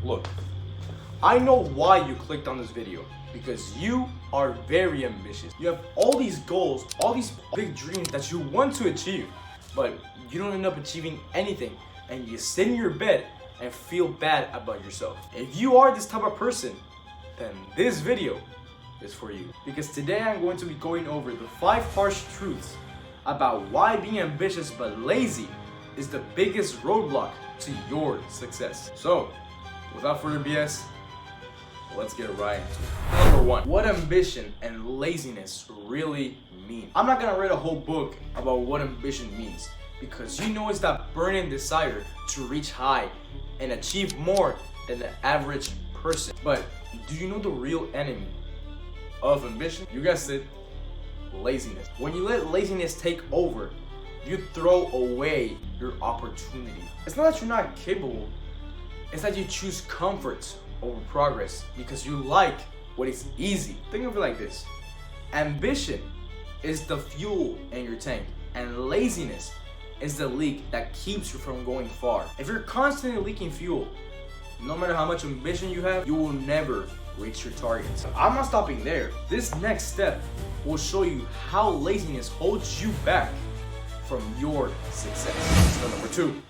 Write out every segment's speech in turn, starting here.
Look, I know why you clicked on this video, because you are very ambitious. You have all these goals, all these big dreams that you want to achieve, but you don't end up achieving anything, and you sit in your bed and feel bad about yourself. If you are this type of person, then this video is for you. Because today I'm going to be going over the 5 harsh truths about why being ambitious but lazy is the biggest roadblock to your success. So, without further BS, let's get right into it. Number 1, what ambition and laziness really mean. I'm not gonna read a whole book about what ambition means, because you know it's that burning desire to reach high and achieve more than the average person. But do you know the real enemy of ambition? You guessed it, laziness. When you let laziness take over, you throw away your opportunity. It's not that you're not capable, it's that you choose comfort over progress because you like what is easy. Think of it like this: ambition is the fuel in your tank, and laziness is the leak that keeps you from going far. If you're constantly leaking fuel, no matter how much ambition you have, you will never reach your targets. I'm not stopping there. This next step will show you how laziness holds you back from your success. So number 2,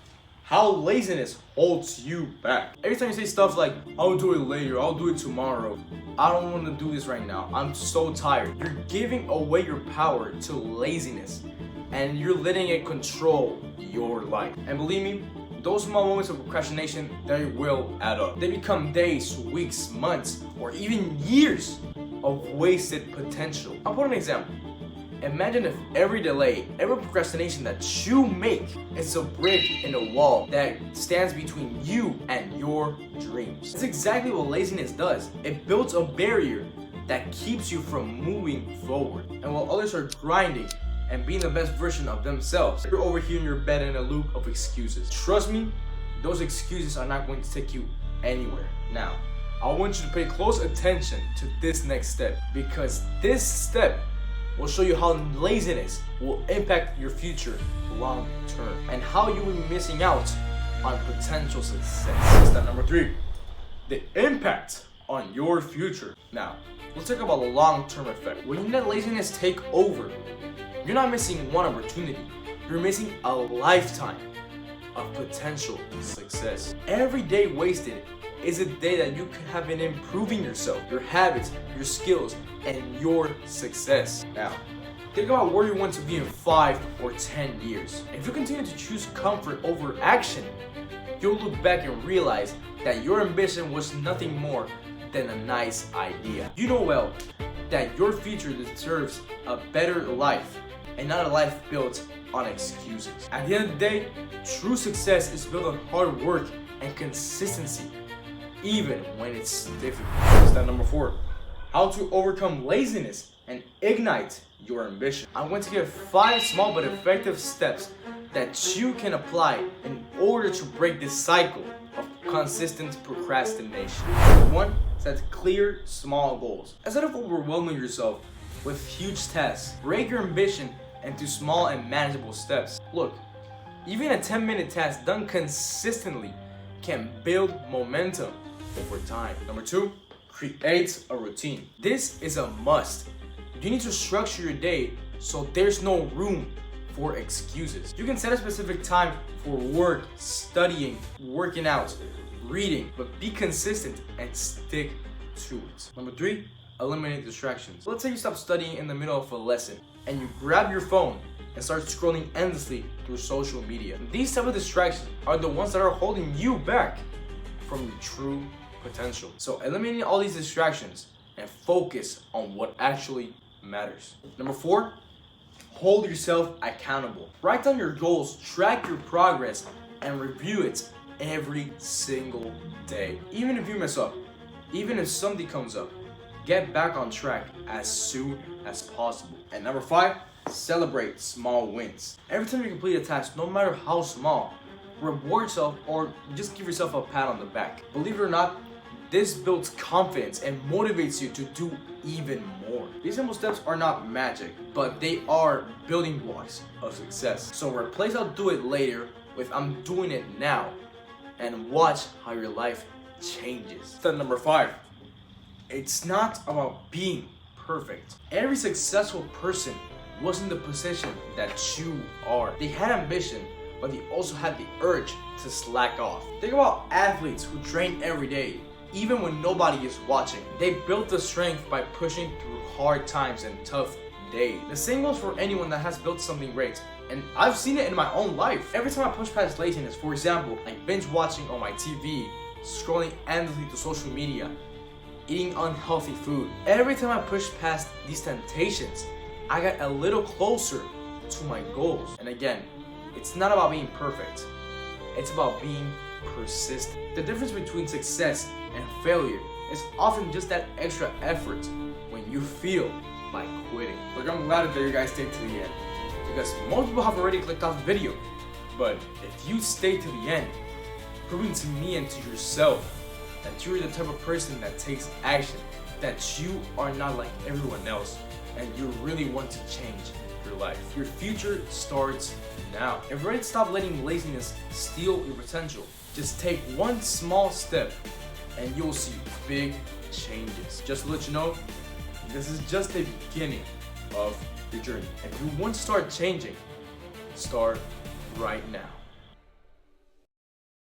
how laziness holds you back. Every time you say stuff like, I'll do it later, I'll do it tomorrow, I don't want to do this right now, I'm so tired, you're giving away your power to laziness, and you're letting it control your life. And believe me, those small moments of procrastination, they will add up. They become days, weeks, months, or even years of wasted potential. I'll put an example. Imagine if every delay, every procrastination that you make is a brick in a wall that stands between you and your dreams. That's exactly what laziness does. It builds a barrier that keeps you from moving forward. And while others are grinding and being the best version of themselves, you're over here in your bed in a loop of excuses. Trust me, those excuses are not going to take you anywhere. Now, I want you to pay close attention to this next step, because this step will show you how laziness will impact your future long term and how you will be missing out on potential success. Step number 3, the impact on your future. Now, let's talk about the long-term effect. When you let laziness take over, you're not missing one opportunity, you're missing a lifetime of potential success. Every day wasted is a day that you could have been improving yourself, your habits, your skills, and your success. Now, think about where you want to be in 5 or 10 years. If you continue to choose comfort over action, you'll look back and realize that your ambition was nothing more than a nice idea. You know well that your future deserves a better life and not a life built on excuses. At the end of the day, true success is built on hard work and consistency, even when it's difficult. Step number 4, how to overcome laziness and ignite your ambition. I'm going to give 5 small but effective steps that you can apply in order to break this cycle of consistent procrastination. Number 1, set clear, small goals. Instead of overwhelming yourself with huge tasks, break your ambition into small and manageable steps. Look, even a 10-minute task done consistently can build momentum over time. Number 2, create a routine. This is a must. You need to structure your day so there's no room for excuses. You can set a specific time for work, studying, working out, reading, but be consistent and stick to it. Number 3, eliminate distractions. Let's say you stop studying in the middle of a lesson and you grab your phone and start scrolling endlessly through social media. These type of distractions are the ones that are holding you back from your true potential. So eliminate all these distractions and focus on what actually matters. Number 4, hold yourself accountable. Write down your goals, track your progress, and review it every single day. Even if you mess up, even if something comes up, get back on track as soon as possible. And number 5, celebrate small wins. Every time you complete a task, no matter how small, reward yourself or just give yourself a pat on the back. Believe it or not, this builds confidence and motivates you to do even more. These simple steps are not magic, but they are building blocks of success. So replace I'll do it later with I'm doing it now, and watch how your life changes. Step number 5. It's not about being perfect. Every successful person was in the position that you are. They had ambition, but they also had the urge to slack off. Think about athletes who train every day, even when nobody is watching. They built the strength by pushing through hard times and tough days. The same goes for anyone that has built something great. And I've seen it in my own life. Every time I push past laziness, for example, like binge watching on my TV, scrolling endlessly to social media, eating unhealthy food. Every time I push past these temptations, I got a little closer to my goals. And again, it's not about being perfect. It's about being persistent. The difference between success and failure is often just that extra effort when you feel like quitting. Look, I'm glad that you guys stayed to the end, because most people have already clicked off the video. But if you stay to the end, proving to me and to yourself that you're the type of person that takes action, that you are not like everyone else, and you really want to change your life. Your future starts now. If you're ready to stop letting laziness steal your potential, just take one small step and you'll see big changes. Just to let you know, this is just the beginning of your journey. If you want to start changing, start right now.